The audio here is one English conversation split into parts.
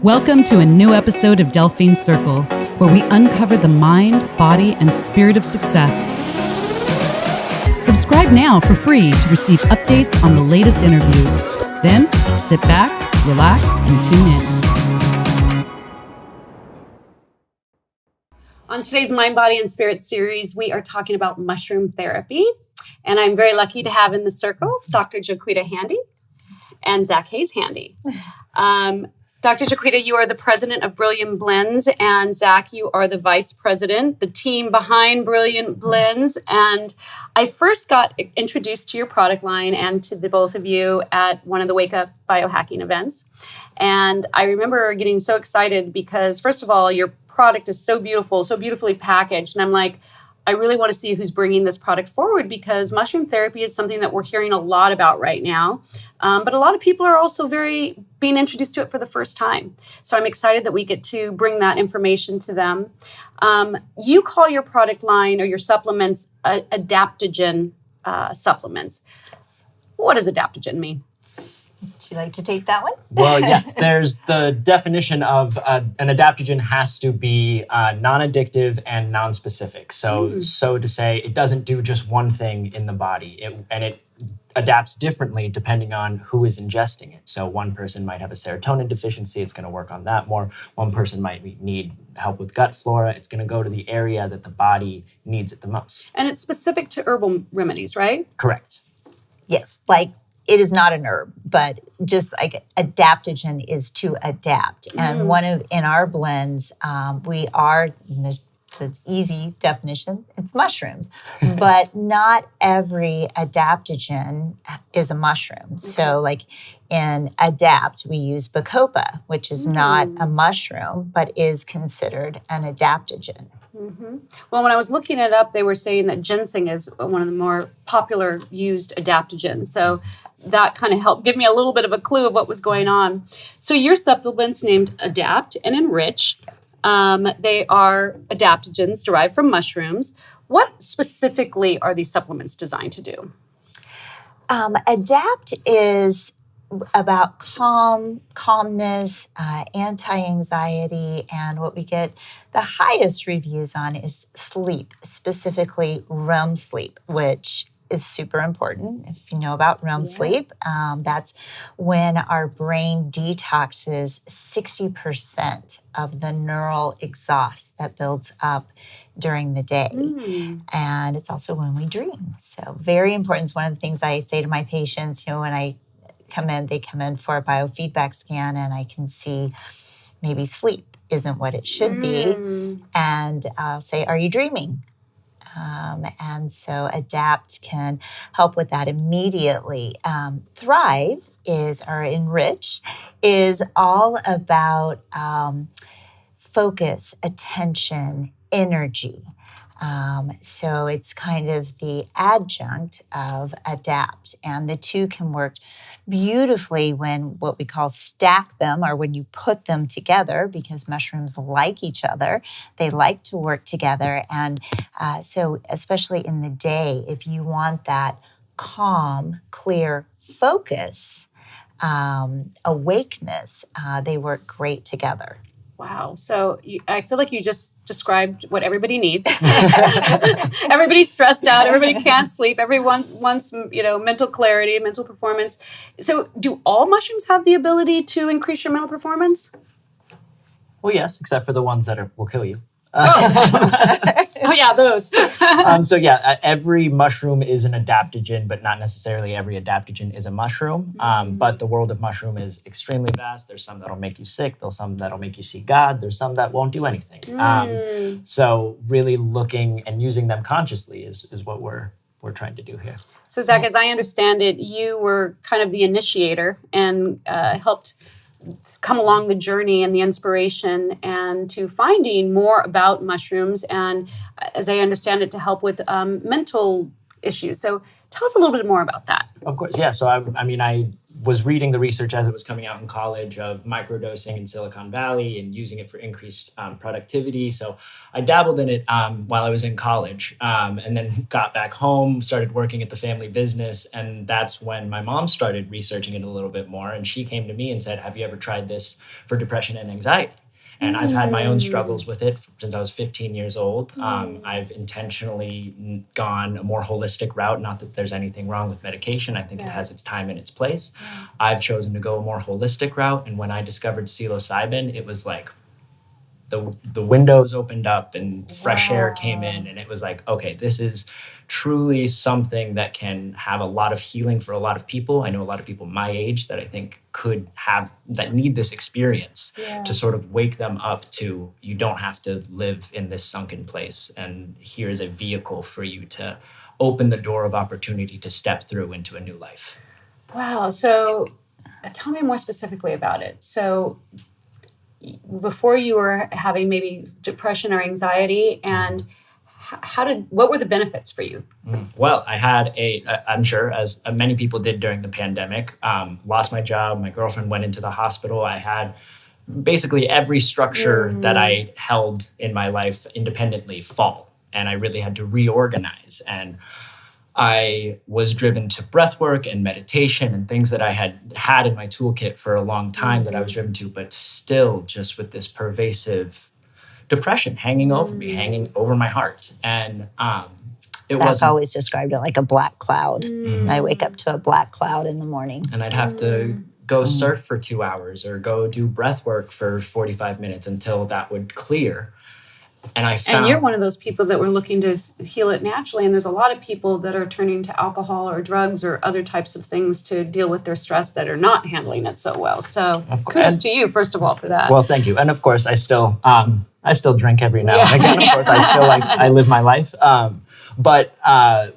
Welcome to a new episode of Delphine Circle, where we uncover the mind, body, and spirit of success. Subscribe now for free to receive updates on the latest interviews. Then, sit back, relax, and tune in. On today's Mind, Body, and Spirit series, we are talking about mushroom therapy. And I'm very lucky to have in the circle Dr. JoQueta Handy and Zach Hayes Handy. Dr. JoQueta, you are the president of Brilliant Blends, and Zach, you are the vice president, the team behind Brilliant Blends. And I first got introduced to your product line and to the both of you at one of the Wake Up Biohacking events. And I remember getting so excited because, first of all, your product is so beautiful, so beautifully packaged. And I'm like, I really want to see who's bringing this product forward, because mushroom therapy is something that we're hearing a lot about right now. But a lot of people are also being introduced to it for the first time. So I'm excited that we get to bring that information to them. You call your product line or your supplements adaptogen supplements. Yes. What does adaptogen mean? Would you like to take that one? Well, yes. There's the definition of an adaptogen has to be non-addictive and non-specific. So to say, it doesn't do just one thing in the body, it adapts differently depending on who is ingesting it. So one person might have a serotonin deficiency, it's going to work on that more. One person might need help with gut flora, it's going to go to the area that the body needs it the most. And it's specific to herbal remedies, right? Correct. Yes, it is not an herb, but just like adaptogen is to adapt. And in our blends, we are, there's the easy definition, it's mushrooms, but not every adaptogen is a mushroom. So in Adapt, we use Bacopa, which is not a mushroom, but is considered an adaptogen. Mm-hmm. Well, when I was looking it up, they were saying that ginseng is one of the more popular used adaptogens. So that kind of helped give me a little bit of a clue of what was going on. So your supplements named Adapt and Enrich, they are adaptogens derived from mushrooms. What specifically are these supplements designed to do? Adapt is about calmness, anti-anxiety, and what we get the highest reviews on is sleep, specifically REM sleep, which is super important. If you know about REM sleep, that's when our brain detoxes 60% of the neural exhaust that builds up during the day. And it's also when we dream. So very important. It's one of the things I say to my patients, when I they come in for a biofeedback scan, and I can see maybe sleep isn't what it should be. And I'll say, are you dreaming? And so Adapt can help with that immediately. Thrive or Enrich is all about focus, attention, energy. So it's kind of the adjunct of Adapt, and the two can work beautifully when what we call stack them, or when you put them together, because mushrooms like each other. They like to work together. And so especially in the day, if you want that calm, clear focus, awakeness, they work great together. Wow. So I feel like you just described what everybody needs. Everybody's stressed out. Everybody can't sleep. Everyone wants mental clarity, mental performance. So do all mushrooms have the ability to increase your mental performance? Well, yes, except for the ones that will kill you. Oh yeah, those. Every mushroom is an adaptogen, but not necessarily every adaptogen is a mushroom. But the world of mushroom is extremely vast. There's some that'll make you sick. There's some that'll make you see God. There's some that won't do anything. So really looking and using them consciously is what we're trying to do here. So Zach, as I understand it, you were kind of the initiator and helped come along the journey and the inspiration and to finding more about mushrooms, and as I understand it, to help with mental issues. So tell us a little bit more about that. Of course, yeah. So I was reading the research as it was coming out in college of microdosing in Silicon Valley and using it for increased productivity. So I dabbled in it while I was in college, and then got back home, started working at the family business. And that's when my mom started researching it a little bit more. And she came to me and said, have you ever tried this for depression and anxiety? And I've had my own struggles with it since I was 15 years old. I've intentionally gone a more holistic route. Not that there's anything wrong with medication. I think it has its time and its place. I've chosen to go a more holistic route. And when I discovered psilocybin, it was like the windows opened up and fresh air came in. And it was like, okay, this is truly something that can have a lot of healing for a lot of people. I know a lot of people my age that I think that need this experience to sort of wake them up to, you don't have to live in this sunken place. And here's a vehicle for you to open the door of opportunity to step through into a new life. Wow. So tell me more specifically about it. So before you were having maybe depression or anxiety, and what were the benefits for you? Well, I had I'm sure as many people did during the pandemic, lost my job. My girlfriend went into the hospital. I had basically every structure that I held in my life independently fall. And I really had to reorganize. And I was driven to breathwork and meditation and things that I had in my toolkit for a long time that I was driven to, but still just with this pervasive depression hanging over me, hanging over my heart. And Zach always described it like a black cloud. I wake up to a black cloud in the morning. And I'd have to go surf for 2 hours or go do breath work for 45 minutes until that would clear. And you're one of those people that were looking to heal it naturally. And there's a lot of people that are turning to alcohol or drugs or other types of things to deal with their stress that are not handling it so well. So kudos to you, first of all, for that. Well, thank you. And of course, I still drink every now and again. Of course, I live my life. But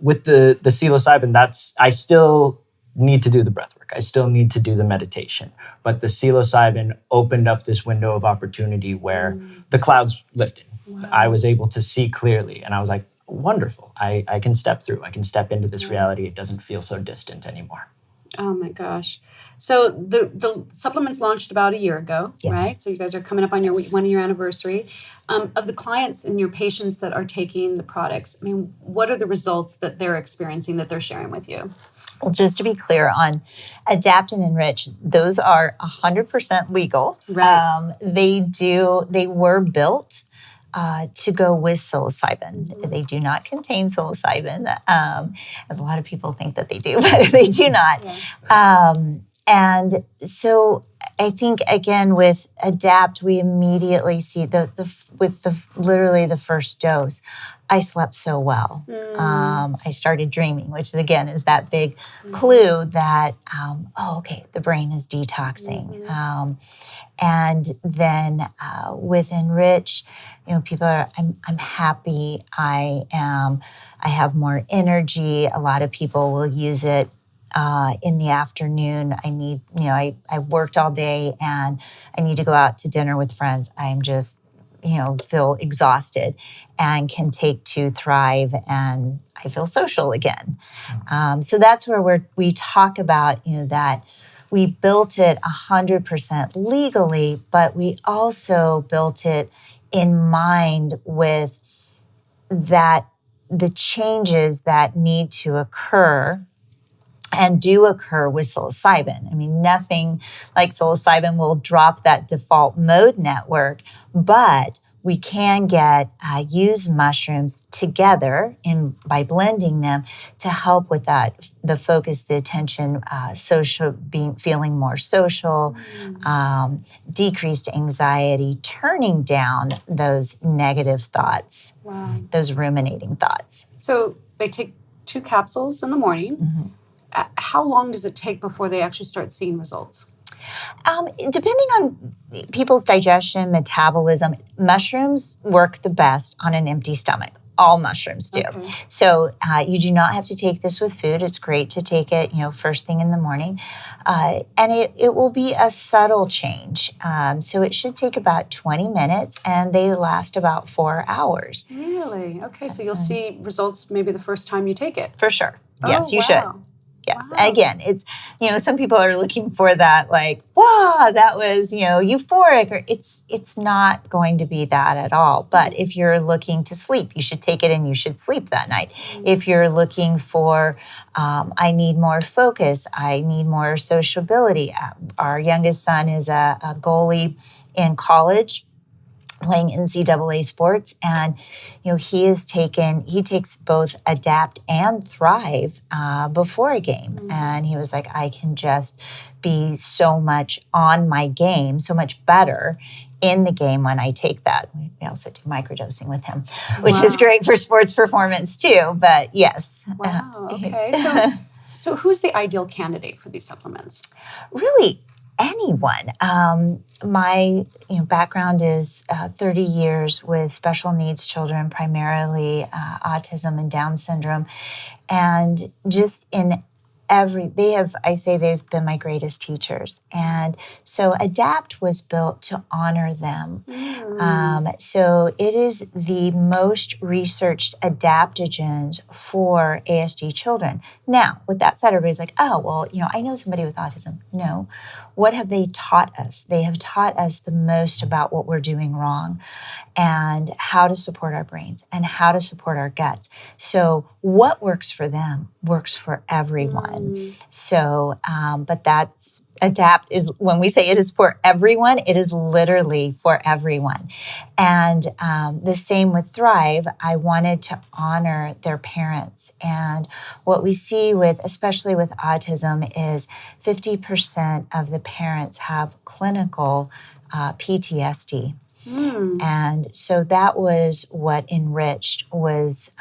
with the psilocybin, I still need to do the breath work. I still need to do the meditation. But the psilocybin opened up this window of opportunity where the clouds lifted. Wow. I was able to see clearly. And I was like, wonderful. I can step through. I can step into this reality. It doesn't feel so distant anymore. Oh, my gosh. So the supplements launched about a year ago, right? So you guys are coming up on your 1-year anniversary. Of the clients and your patients that are taking the products, I mean, what are the results that they're experiencing that they're sharing with you? Well, just to be clear on Adapt and Enrich, those are 100% legal. Right. They were built to go with psilocybin. They do not contain psilocybin, as a lot of people think that they do, but they do not. Yeah. And so I think, again, with Adapt, we immediately see literally the first dose, I slept so well. I started dreaming, which again is that big clue that, okay, the brain is detoxing. And then with Enrich, people are, I'm happy. I have more energy. A lot of people will use it in the afternoon. I've worked all day and I need to go out to dinner with friends. I'm just, feel exhausted and can take to Thrive, and I feel social again. So that's where we talk about, that we built it 100% legally, but we also built it in mind with that the changes that need to occur and do occur with psilocybin. I mean, nothing like psilocybin will drop that default mode network, but we can use mushrooms together by blending them to help with that, the focus, the attention, feeling more social, decreased anxiety, turning down those negative thoughts, those ruminating thoughts. So they take 2 capsules in the morning. How long does it take before they actually start seeing results? Depending on people's digestion, metabolism, mushrooms work the best on an empty stomach. All mushrooms do. Okay. So you do not have to take this with food. It's great to take it, first thing in the morning. And it will be a subtle change. So it should take about 20 minutes and they last about 4 hours. Really? Okay. So you'll see results maybe the first time you take it. For sure. Yes, you should. Yes. Wow. Again, it's, some people are looking for that, like, wow, that was, euphoric, or it's not going to be that at all. But if you're looking to sleep, you should take it and you should sleep that night. If you're looking for, I need more focus, I need more sociability. Our youngest son is a goalie in college, playing NCAA sports, and he takes both Adapt and Thrive before a game, and he was like, I can just be so much on my game, so much better in the game when I take that. We also do microdosing with him, which is great for sports performance too. But yes, Okay. So who's the ideal candidate for these supplements? Really, anyone. My background is 30 years with special needs children, primarily autism and Down syndrome, and just they've been my greatest teachers. And so Adapt was built to honor them. So it is the most researched adaptogens for ASD children. Now, with that said, everybody's like, oh, well, I know somebody with autism. No. What have they taught us? They have taught us the most about what we're doing wrong and how to support our brains and how to support our guts. So what works for them works for everyone. So, but that's Adapt is, when we say it is for everyone, it is literally for everyone. And the same with Thrive. I wanted to honor their parents. And what we see especially with autism, is 50% of the parents have clinical PTSD. And so that was what Enriched was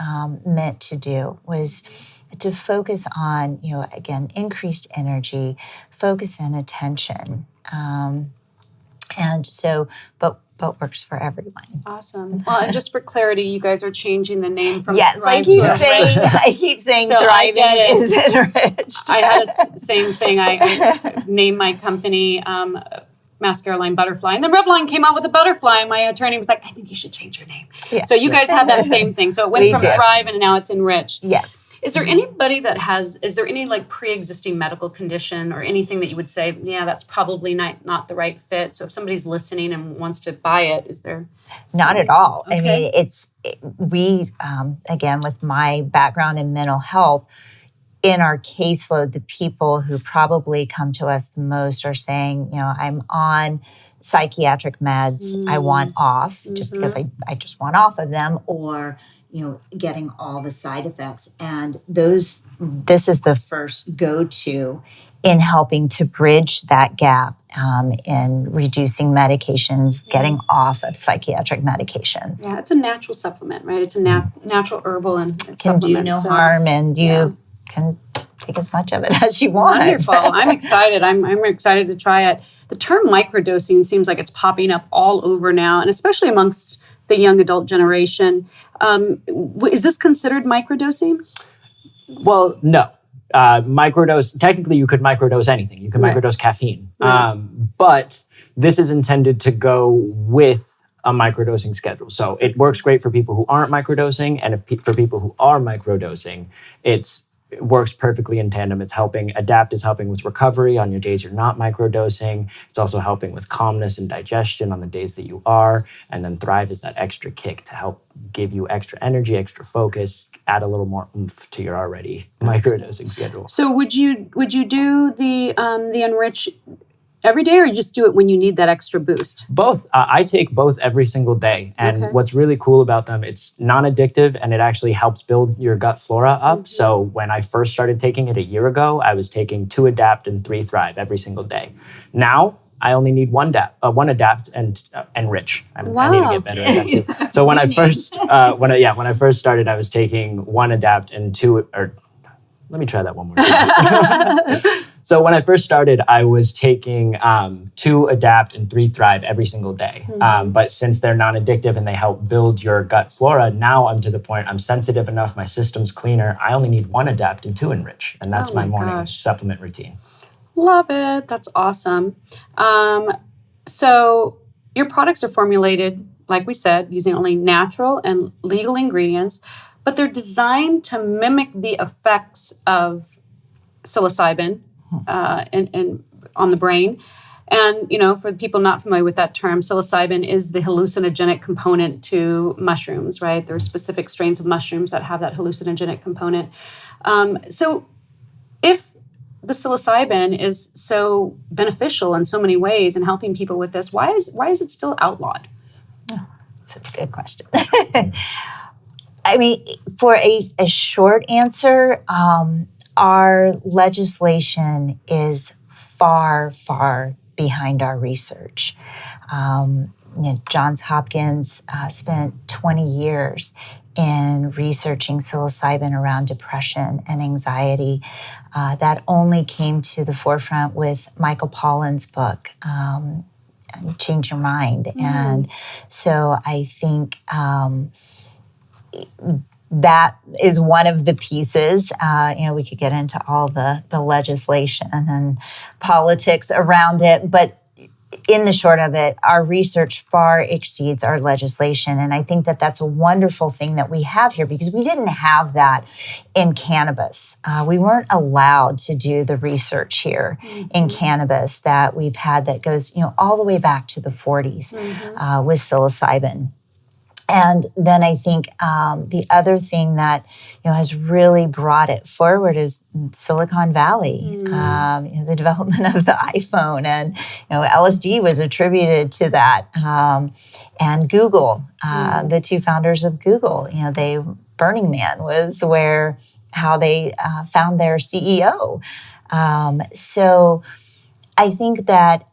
meant to do, was to focus on, again, increased energy, focus and attention. And so, but works for everyone. Awesome. Well, and just for clarity, you guys are changing the name from Yes, Thrive I keep saying So Thriving is Enriched. I had a same thing. I named my company Mascara Line Butterfly, and then Revline came out with a butterfly, and my attorney was like, I think you should change your name. Yeah. So you guys had that same thing. So it went from Thrive and now it's Enriched. Yes. Is there anybody is there any like pre-existing medical condition or anything that you would say, yeah, that's probably not the right fit? So if somebody's listening and wants to buy it, is there? Not at all. Okay. I mean, we, again, with my background in mental health, in our caseload, the people who probably come to us the most are saying, I'm on psychiatric meds, I want off just because I just want off of them, or getting all the side effects. And this is the first go-to in helping to bridge that gap in reducing medication, getting off of psychiatric medications. Yeah, it's a natural supplement, right? It's a natural herbal and can do no harm, and you can take as much of it as you want. Wonderful. I'm excited. I'm excited to try it. The term microdosing seems like it's popping up all over now, and especially amongst the young adult generation. Is this considered microdosing? Well, no. Technically you could microdose anything. You could microdose caffeine. But this is intended to go with a microdosing schedule. So it works great for people who aren't microdosing, and for people who are microdosing, it works perfectly in tandem. Adapt is helping with recovery on your days you're not microdosing. It's also helping with calmness and digestion on the days that you are. And then Thrive is that extra kick to help give you extra energy, extra focus, add a little more oomph to your already microdosing schedule. So would you do the Enrich every day, or you just do it when you need that extra boost? Both. I take both every single day. And what's really cool about them, it's non-addictive, and it actually helps build your gut flora up. So when I first started taking it a year ago, I was taking 2 Adapt and 3 Thrive every single day. Now, I only need one Adapt and Enrich. I need to get better at that too. So when I first started, I was taking 1 Adapt and 2, or let me try that one more time. So when I first started, I was taking 2 Adapt and 3 Thrive every single day. But since they're non-addictive and they help build your gut flora, now I'm to the point I'm sensitive enough, my system's cleaner. I only need 1 Adapt and 2 Enrich. And that's my morning supplement routine. Love it. That's awesome. So your products are formulated, like we said, using only natural and legal ingredients, but they're designed to mimic the effects of psilocybin and on the brain. And, for the people not familiar with that term, psilocybin is the hallucinogenic component to mushrooms, right? There are specific strains of mushrooms that have that hallucinogenic component. So if the psilocybin is so beneficial in so many ways in helping people with this, why is it still outlawed? Oh, such a good question. I mean, for a short answer, our legislation is far, far behind our research. Johns Hopkins spent 20 years in researching psilocybin around depression and anxiety. That only came to the forefront with Michael Pollan's book, Change Your Mind. And so I think that is one of the pieces. We could get into all the legislation and politics around it, but in the short of it, our research far exceeds our legislation. And I think that that's a wonderful thing that we have here, because we didn't have that in cannabis. We weren't allowed to do the research here in cannabis that we've had that goes, all the way back to the 40s with psilocybin. And then I think the other thing that has really brought it forward is Silicon Valley. The development of the iPhone, and LSD was attributed to that. And Google, the two founders of Google, Burning Man was how they found their CEO. So I think that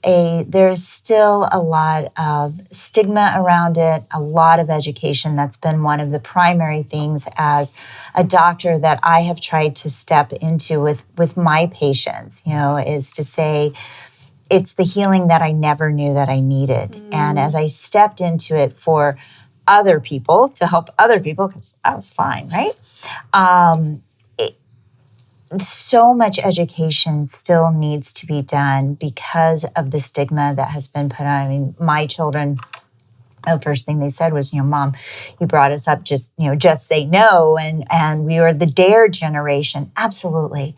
there's still a lot of stigma around it, a lot of education. That's been one of the primary things as a doctor that I have tried to step into with my patients, is to say, it's the healing that I never knew that I needed. And as I stepped into it for other people, to help other people, because I was fine, right? So much education still needs to be done because of the stigma that has been put on. I mean, my children, the first thing they said was, Mom, you brought us up just say no. And we were the DARE generation. Absolutely.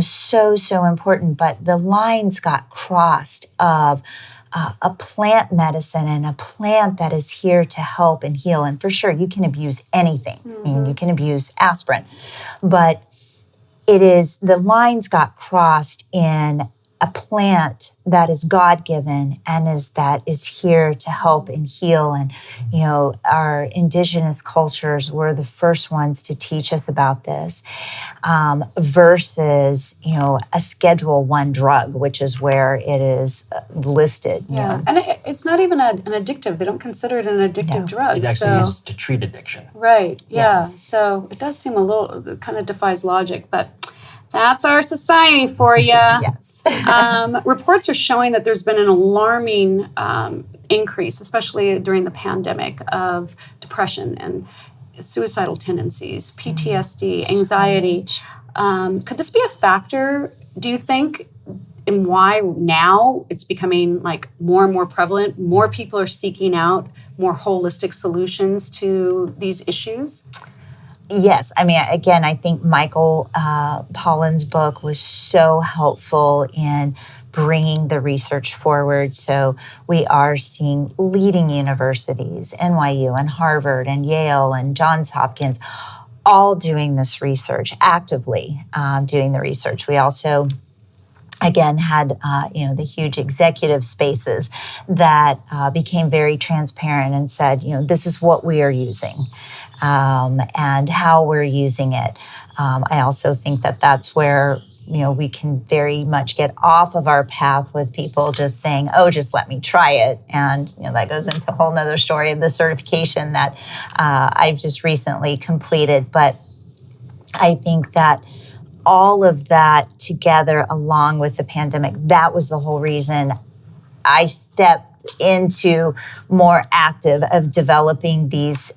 So important. But the lines got crossed of a plant medicine and a plant that is here to help and heal. And for sure, you can abuse anything. I mean, you can abuse aspirin, but the lines got crossed in a plant that is God-given and is here to help and heal. And, our indigenous cultures were the first ones to teach us about this, versus, a Schedule I drug, which is where it is listed. Yeah, and it's not even an addictive. They don't consider it an addictive drug. It actually is to treat addiction. Right, yeah. Yes. So it does seem it kind of defies logic, but that's our society for you. Yes. Reports are showing that there's been an alarming increase, especially during the pandemic, of depression and suicidal tendencies, PTSD, anxiety. Could this be a factor, do you think, in why now it's becoming more and more prevalent? More people are seeking out more holistic solutions to these issues? Yes. I mean, again, I think Michael Pollan's book was so helpful in bringing the research forward. So we are seeing leading universities, NYU and Harvard and Yale and Johns Hopkins, all doing this research, actively doing the research. We also, again, had the huge executive spaces that became very transparent and said, this is what we are using and how we're using it. I also think that that's where we can very much get off of our path with people just saying, oh, just let me try it. And, that goes into a whole nother story of the certification that I've just recently completed. But I think that all of that together, along with the pandemic, that was the whole reason I stepped into more active of developing these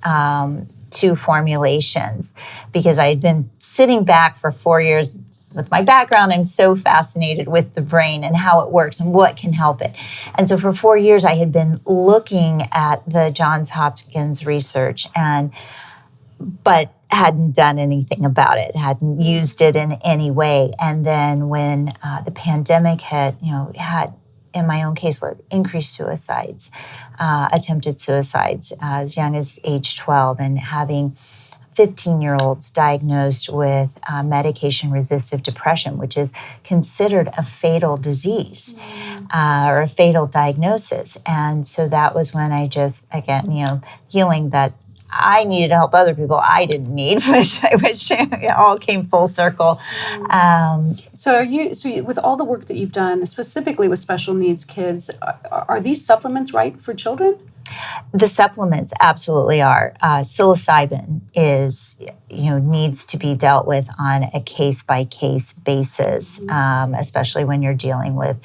two formulations, because I had been sitting back for 4 years. With my background, I'm so fascinated with the brain and how it works and what can help it. And so for 4 years, I had been looking at the Johns Hopkins research, but hadn't done anything about it, hadn't used it in any way. And then when the pandemic hit, had in my own caseload increased suicides, attempted suicides as young as age 12, and having 15-year-olds diagnosed with medication-resistant depression, which is considered a fatal disease or a fatal diagnosis. And so that was when I just, again, healing that I needed to help other people I didn't need, which it all came full circle. So with all the work that you've done, specifically with special needs kids, are these supplements right for children? The supplements absolutely are. Psilocybin needs to be dealt with on a case-by-case basis, especially when you're dealing with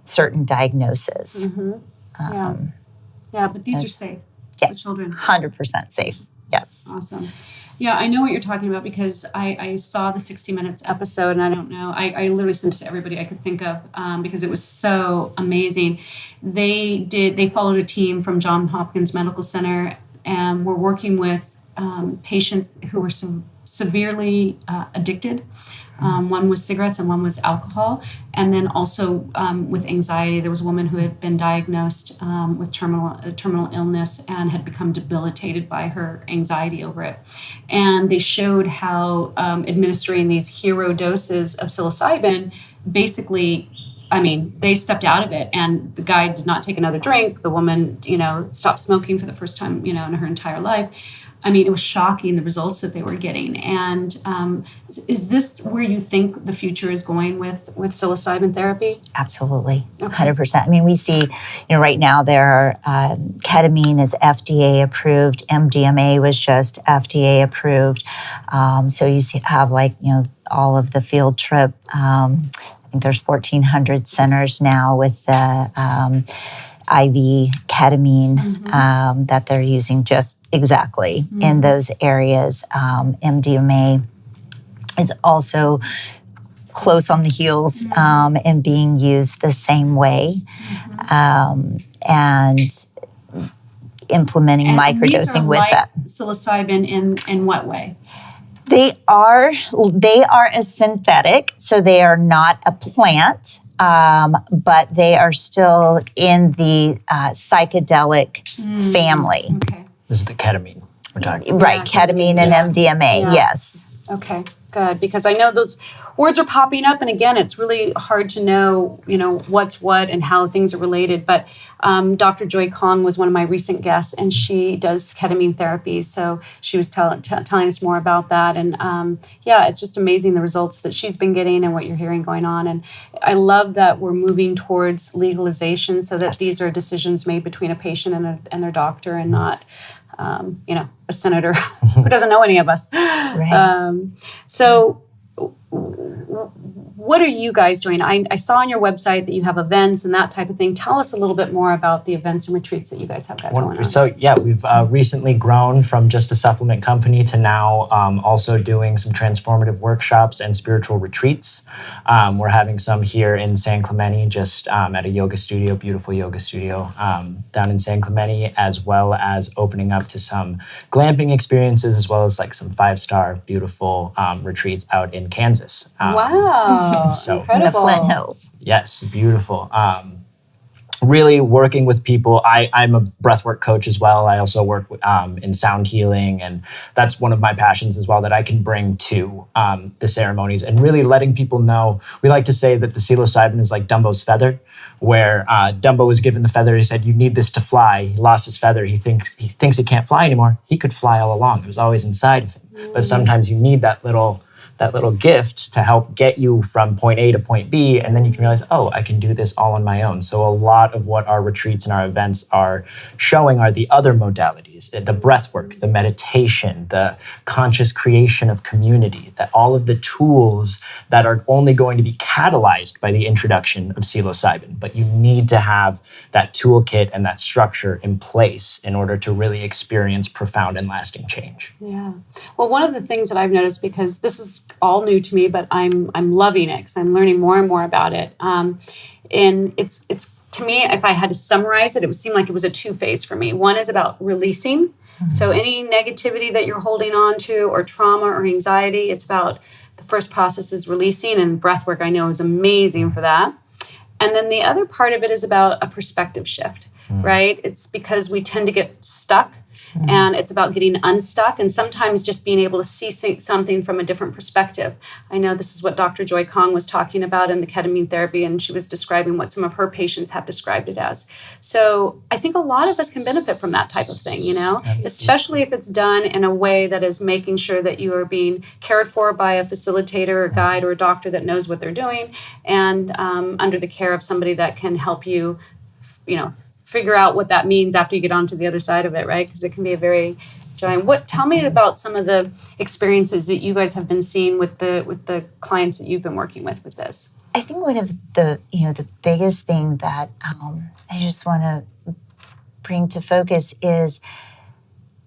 certain diagnoses. But these are safe. Yes, Children. 100% safe. Yes. Awesome. Yeah, I know what you're talking about because I saw the 60 Minutes episode, and I don't know, I literally sent it to everybody I could think of because it was so amazing. They followed a team from Johns Hopkins Medical Center and were working with patients who were severely addicted. One was cigarettes and one was alcohol. And then also with anxiety, there was a woman who had been diagnosed with terminal illness and had become debilitated by her anxiety over it. And they showed how administering these hero doses of psilocybin basically, they stepped out of it, and the guy did not take another drink. The woman, stopped smoking for the first time, in her entire life. It was shocking, the results that they were getting. And is this where you think the future is going with psilocybin therapy? Absolutely, 100%. We see, right now there are, ketamine is FDA approved, MDMA was just FDA approved. So you have all of the field trip. I think there's 1,400 centers now with the IV ketamine that they're using just exactly in those areas. MDMA is also close on the heels and being used the same way, and implementing microdosing with that. Psilocybin in what way? They are a synthetic, so they are not a plant. But they are still in the psychedelic family. Okay. This is the ketamine we're talking about. Right, ketamine and MDMA, yes. Okay, good. Because I know those words are popping up, and again, it's really hard to know, what's what and how things are related. But Dr. Joy Kong was one of my recent guests, and she does ketamine therapy. So she was telling us more about that. And it's just amazing the results that she's been getting and what you're hearing going on. And I love that we're moving towards legalization so that these are decisions made between a patient and their doctor, and not a senator who doesn't know any of us. Right. So what are you guys doing? I saw on your website that you have events and that type of thing. Tell us a little bit more about the events and retreats that you guys have got going on. So we've recently grown from just a supplement company to now also doing some transformative workshops and spiritual retreats. We're having some here in San Clemente, just at a yoga studio, beautiful yoga studio down in San Clemente, as well as opening up to some glamping experiences, as well as some 5-star beautiful retreats out in Kansas. Wow, so incredible. The Flint Hills. Yes, beautiful. Really working with people. I'm a breathwork coach as well. I also work in sound healing, and that's one of my passions as well that I can bring to the ceremonies, and really letting people know. We like to say that the psilocybin is like Dumbo's feather, where Dumbo was given the feather. He said, "You need this to fly." He lost his feather. He thinks he can't fly anymore. He could fly all along. It was always inside of him. But sometimes you need that little gift to help get you from point A to point B, and then you can realize, I can do this all on my own. So a lot of what our retreats and our events are showing are the other modalities, the breath work, the meditation, the conscious creation of community, that all of the tools that are only going to be catalyzed by the introduction of psilocybin. But you need to have that toolkit and that structure in place in order to really experience profound and lasting change. Yeah. Well, one of the things that I've noticed, because this is all new to me, but I'm loving it because I'm learning more and more about it. And it's to me, if I had to summarize it, it would seem like it was a 2-phase for me. One is about releasing, So any negativity that you're holding on to or trauma or anxiety, it's about the first process is releasing, and breathwork I know is amazing for that. And then the other part of it is about a perspective shift, right? It's because we tend to get stuck. And it's about getting unstuck and sometimes just being able to see something from a different perspective. I know this is what Dr. Joy Kong was talking about in the ketamine therapy, and she was describing what some of her patients have described it as. So I think a lot of us can benefit from that type of thing, especially if it's done in a way that is making sure that you are being cared for by a facilitator or guide or a doctor that knows what they're doing, and under the care of somebody that can help you, figure out what that means after you get onto the other side of it, right? Because it can be a very joying. Tell me about some of the experiences that you guys have been seeing with the clients that you've been working with this. I think one of the biggest thing that I just want to bring to focus is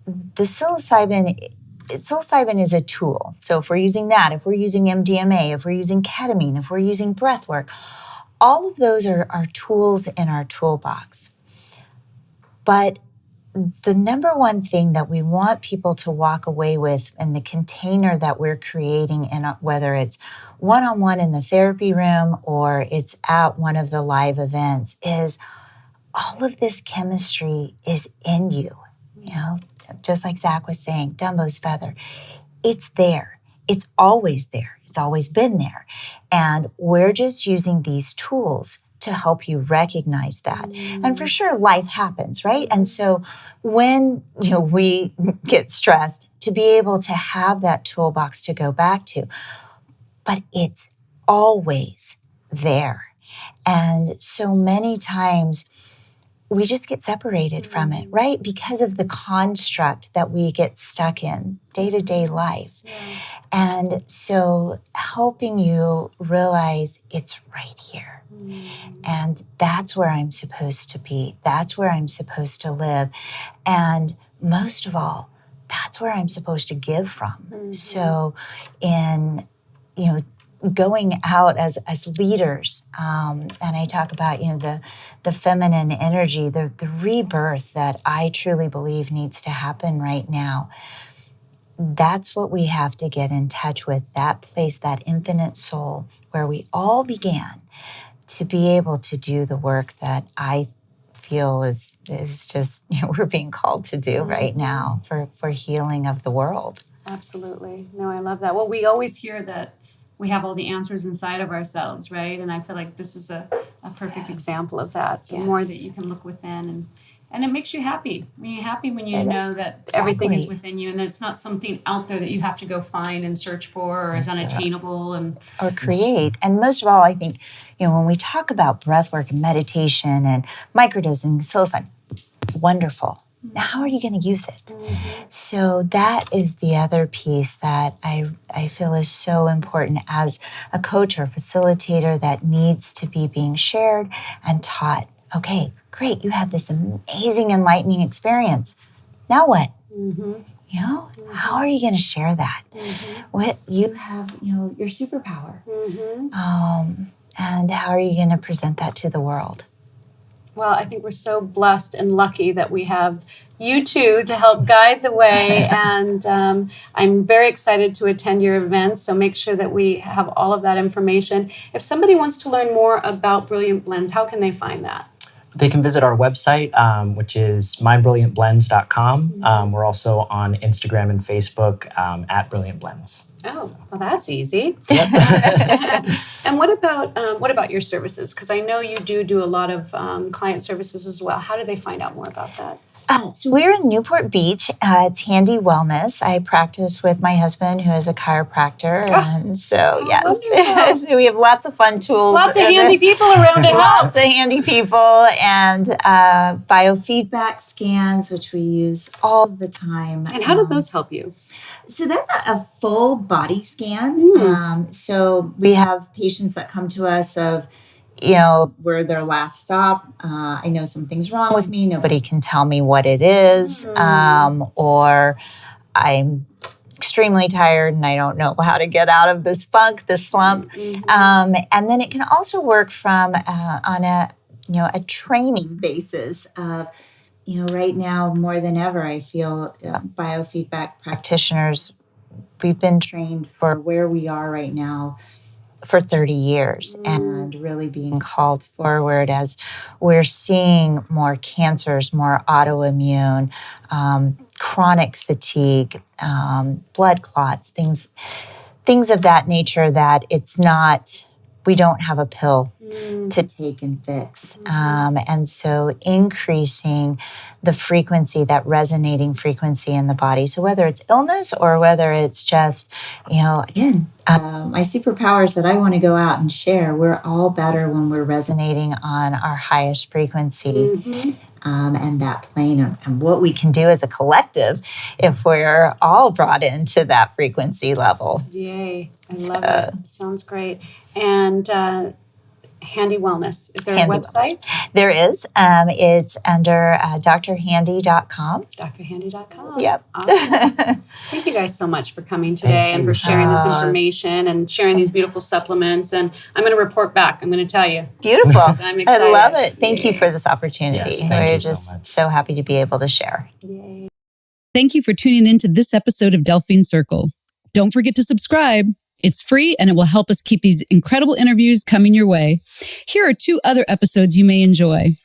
the psilocybin. Psilocybin is a tool. So if we're using that, if we're using MDMA, if we're using ketamine, if we're using breathwork, all of those are tools in our toolbox. But the number one thing that we want people to walk away with in the container that we're creating, whether it's one-on-one in the therapy room or it's at one of the live events, is all of this chemistry is in you. Just like Zach was saying, Dumbo's feather. It's there. It's always there. It's always been there. And we're just using these tools to help you recognize that. And for sure, life happens, right? And so when we get stressed, to be able to have that toolbox to go back to, but it's always there. And so many times we just get separated from it, right? Because of the construct that we get stuck in day-to-day life. And so helping you realize it's right here. And that's where I'm supposed to be. That's where I'm supposed to live. And most of all, that's where I'm supposed to give from. So in, going out as leaders, and I talk about, the feminine energy, the rebirth that I truly believe needs to happen right now. That's what we have to get in touch with, that place, that infinite soul where we all began, to be able to do the work that I feel is just, we're being called to do right now for healing of the world. Absolutely. No, I love that. Well, we always hear that we have all the answers inside of ourselves, right? And I feel like this is a perfect example of that. The more that you can look within, and it makes you happy. You're happy when you know that everything is within you, and that it's not something out there that you have to go find and search for, or is unattainable or create. And most of all, I think, when we talk about breathwork and meditation and microdosing, psilocybin, wonderful. Now, how are you going to use it? So that is the other piece that I feel is so important as a coach or facilitator that needs to be being shared and taught. Okay, great. You had this amazing, enlightening experience. Now what? How are you going to share that? What you have, your superpower. And how are you going to present that to the world? Well, I think we're so blessed and lucky that we have you two to help guide the way. And I'm very excited to attend your events. So make sure that we have all of that information. If somebody wants to learn more about Brilliant Blends, how can they find that? They can visit our website, which is mybrilliantblends.com. We're also on Instagram and Facebook at Brilliant Blends. Oh, well, that's easy. And what about your services? Because I know you do a lot of client services as well. How do they find out more about that? So we're in Newport Beach. It's Handy Wellness. I practice with my husband, who is a chiropractor. And so, yes, so we have lots of fun tools. Lots of handy people around it. Lots of handy people and biofeedback scans, which we use all the time. And how do those help you? So that's a full body scan. So we have patients that come to us of, we're their last stop. I know something's wrong with me. Nobody can tell me what it is. Or I'm extremely tired and I don't know how to get out of this funk, this slump. And then it can also work from on a training basis of right now more than ever, I feel biofeedback practitioners, we've been trained for where we are right now for 30 years and really being called forward as we're seeing more cancers, more autoimmune, chronic fatigue, blood clots, things of that nature, that it's not, we don't have a pill to take and fix. And so increasing the frequency, that resonating frequency in the body. So whether it's illness or whether it's just, again, my superpowers that I want to go out and share, we're all better when we're resonating on our highest frequency. And that plane, and what we can do as a collective if we're all brought into that frequency level. Yay. I love it. Sounds great. And Handy Wellness. Is there a website? Wellness. There is. It's under drhandy.com. drhandy.com. Yep. Awesome. Thank you guys so much for coming today and for sharing this information and sharing these beautiful supplements. And I'm going to report back. I'm going to tell you. Beautiful. I'm excited. I love it. Thank you for this opportunity. Yes, We're you just so much. so happy to be able to share. Yay. Thank you for tuning in to this episode of Delphine Circle. Don't forget to subscribe. It's free and it will help us keep these incredible interviews coming your way. Here are 2 other episodes you may enjoy.